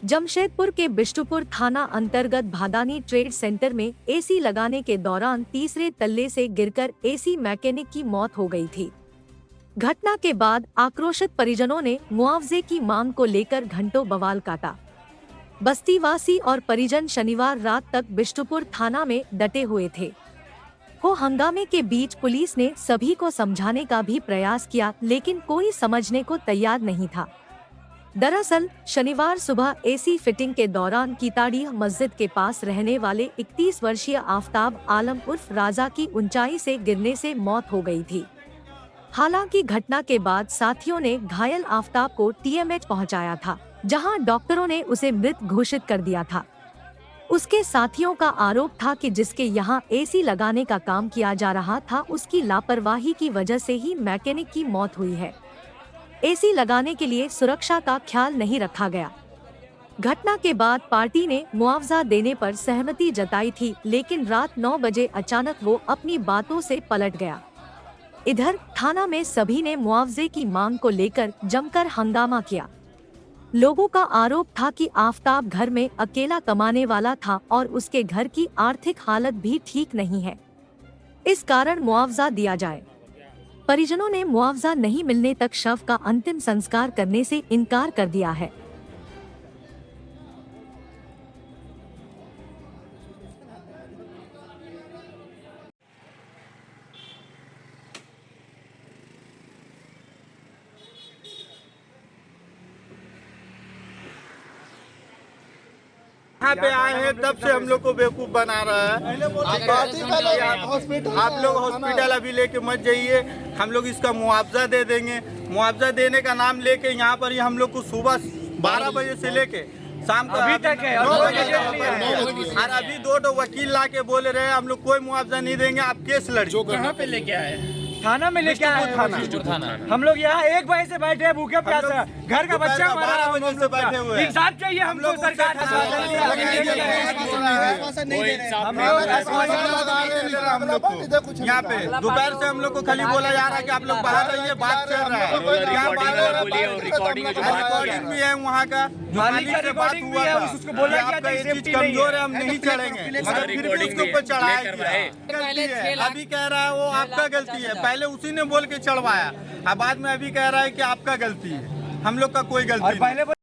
जमशेदपुर के बिष्टुपुर थाना अंतर्गत भादानी ट्रेड सेंटर में एसी लगाने के दौरान तीसरे तल्ले से गिरकर एसी मैकेनिक की मौत हो गई थी। घटना के बाद आक्रोशित परिजनों ने मुआवजे की मांग को लेकर घंटों बवाल काटा। बस्तीवासी और परिजन शनिवार रात तक बिष्टुपुर थाना में डटे हुए थे। हंगामे के बीच पुलिस ने सभी को समझाने का भी प्रयास किया, लेकिन कोई समझने को तैयार नहीं था। दरअसल शनिवार सुबह एसी फिटिंग के दौरान कीताड़ीह मस्जिद के पास रहने वाले 31 वर्षीय आफताब आलम उर्फ राजा की ऊंचाई से गिरने से मौत हो गई थी। हालांकि घटना के बाद साथियों ने घायल आफताब को टीएमएच पहुंचाया था, जहां डॉक्टरों ने उसे मृत घोषित कर दिया था। उसके साथियों का आरोप था कि जिसके यहां एसी लगाने का काम किया जा रहा था, उसकी लापरवाही की वजह से ही मैकेनिक की मौत हुई है। एसी लगाने के लिए सुरक्षा का ख्याल नहीं रखा गया। घटना के बाद पार्टी ने मुआवजा देने पर सहमति जताई थी, लेकिन रात 9 बजे अचानक वो अपनी बातों से पलट गया। इधर थाना में सभी ने मुआवजे की मांग को लेकर जमकर हंगामा किया। लोगों का आरोप था कि आफताब घर में अकेला कमाने वाला था और उसके घर की आर्थिक हालत भी ठीक नहीं है, इस कारण मुआवजा दिया जाए। परिजनों ने मुआवजा नहीं मिलने तक शव का अंतिम संस्कार करने से इनकार कर दिया है। यहाँ पे आए हैं तब से हम लोग को बेवकूफ बना रहा है। आप लोग हॉस्पिटल अभी लेके मत जाइए, हम लोग इसका मुआवजा दे देंगे। मुआवजा देने का नाम लेके यहाँ पर ही हम लोग को सुबह 12 बजे से लेके शाम को अभी तक है 9 बजे और अभी 2 वकील ला के बोले रहे हम लोग कोई मुआवजा नहीं देंगे, आप केस लड़ो। कहाँ पे लेके आए? थाना में लेके आए। थाना हम लोग यहाँ 1 बजे से बैठे हैं, भूखे प्यासे, घर का बच्चा हमारा से बैठे हुए। इंसाफ चाहिए हमको, सरकार यहाँ पे दोपहर से हम लोग को खाली बोला जा रहा है कि आप लोग बाहर रहिए, बात चल रहा है। रिकॉर्डिंग भी है वहाँ का, मालिक से बात हुआ था, उसको बोला आपका ये चीज कमजोर है, हम नहीं चढ़ेंगे, मगर फिर भी उसके ऊपर चढ़ाया गया। अभी कह रहा है वो आपका गलती है, पहले उसी ने बोल के चढ़वाया, अब बाद में अभी कह रहा है कि आपका गलती है। हम लोग का कोई गलती नहीं।